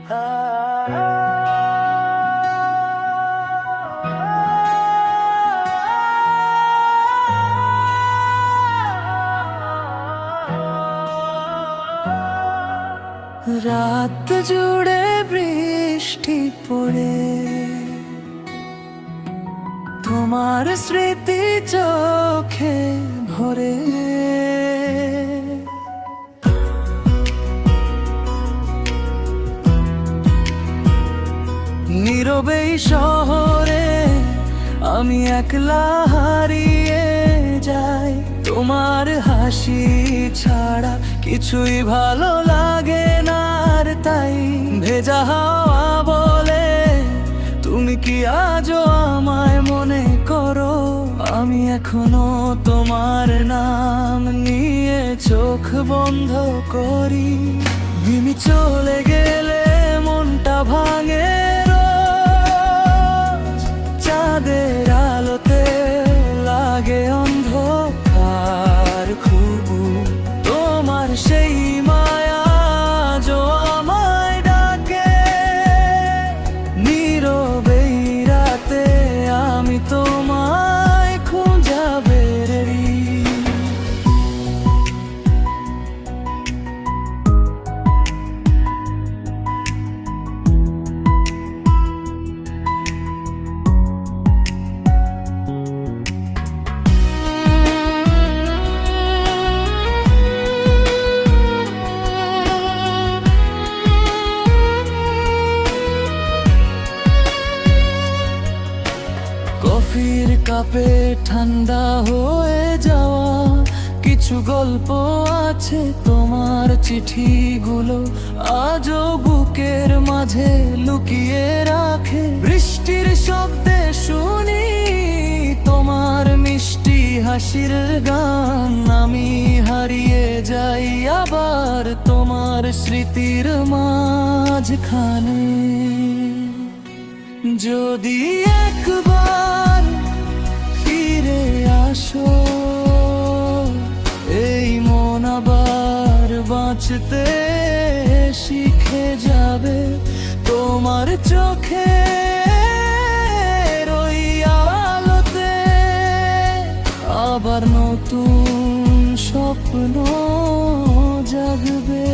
রাত জুড়ে বৃষ্টি পড়ে, তোমার স্মৃতি চোখে ভরে। নীরবে শহরে আমি একলা হারিয়ে যাই, তোমার হাসি ছাড়া কিছুই ভালো লাগে না। আর তাই ভেজা হাওয়া বলে, তুমি কি আজও আমায় মনে করো? আমি এখনো তোমার নাম নিয়ে চোখ বন্ধ করি। তুমি চলে গেলে মনটা ভাঙে রোজ, চাঁদের আলোতে লাগে অন্ধকার খুব। তোমার সেই মায়া আজও আমায় ডাকে, নীরবে রাতে আমি তোমায় খোঁজা বেরি। কফির কাপে ঠান্ডা হয়ে যাওয়া কিছু গল্প আছে, তোমার চিঠিগুলো আজও বুকের মাঝে লুকিয়ে রাখে। বৃষ্টির শব্দে শুনি তোমার মিষ্টি হাসির গান, আমি হারিয়ে যাই আবার তোমার স্মৃতির মাঝখানে। যদি একবার ফিরে আসো, এই মন আবার বাঁচতে শিখে যাবে। তোমার চোখে ওই আলোতে আবার নতুন স্বপ্ন জাগবে।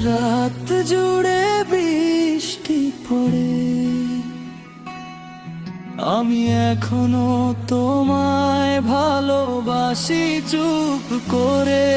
রাত জুড়ে বৃষ্টি পড়ে, আমি এখনো তোমায় ভালোবাসি চুপ করে।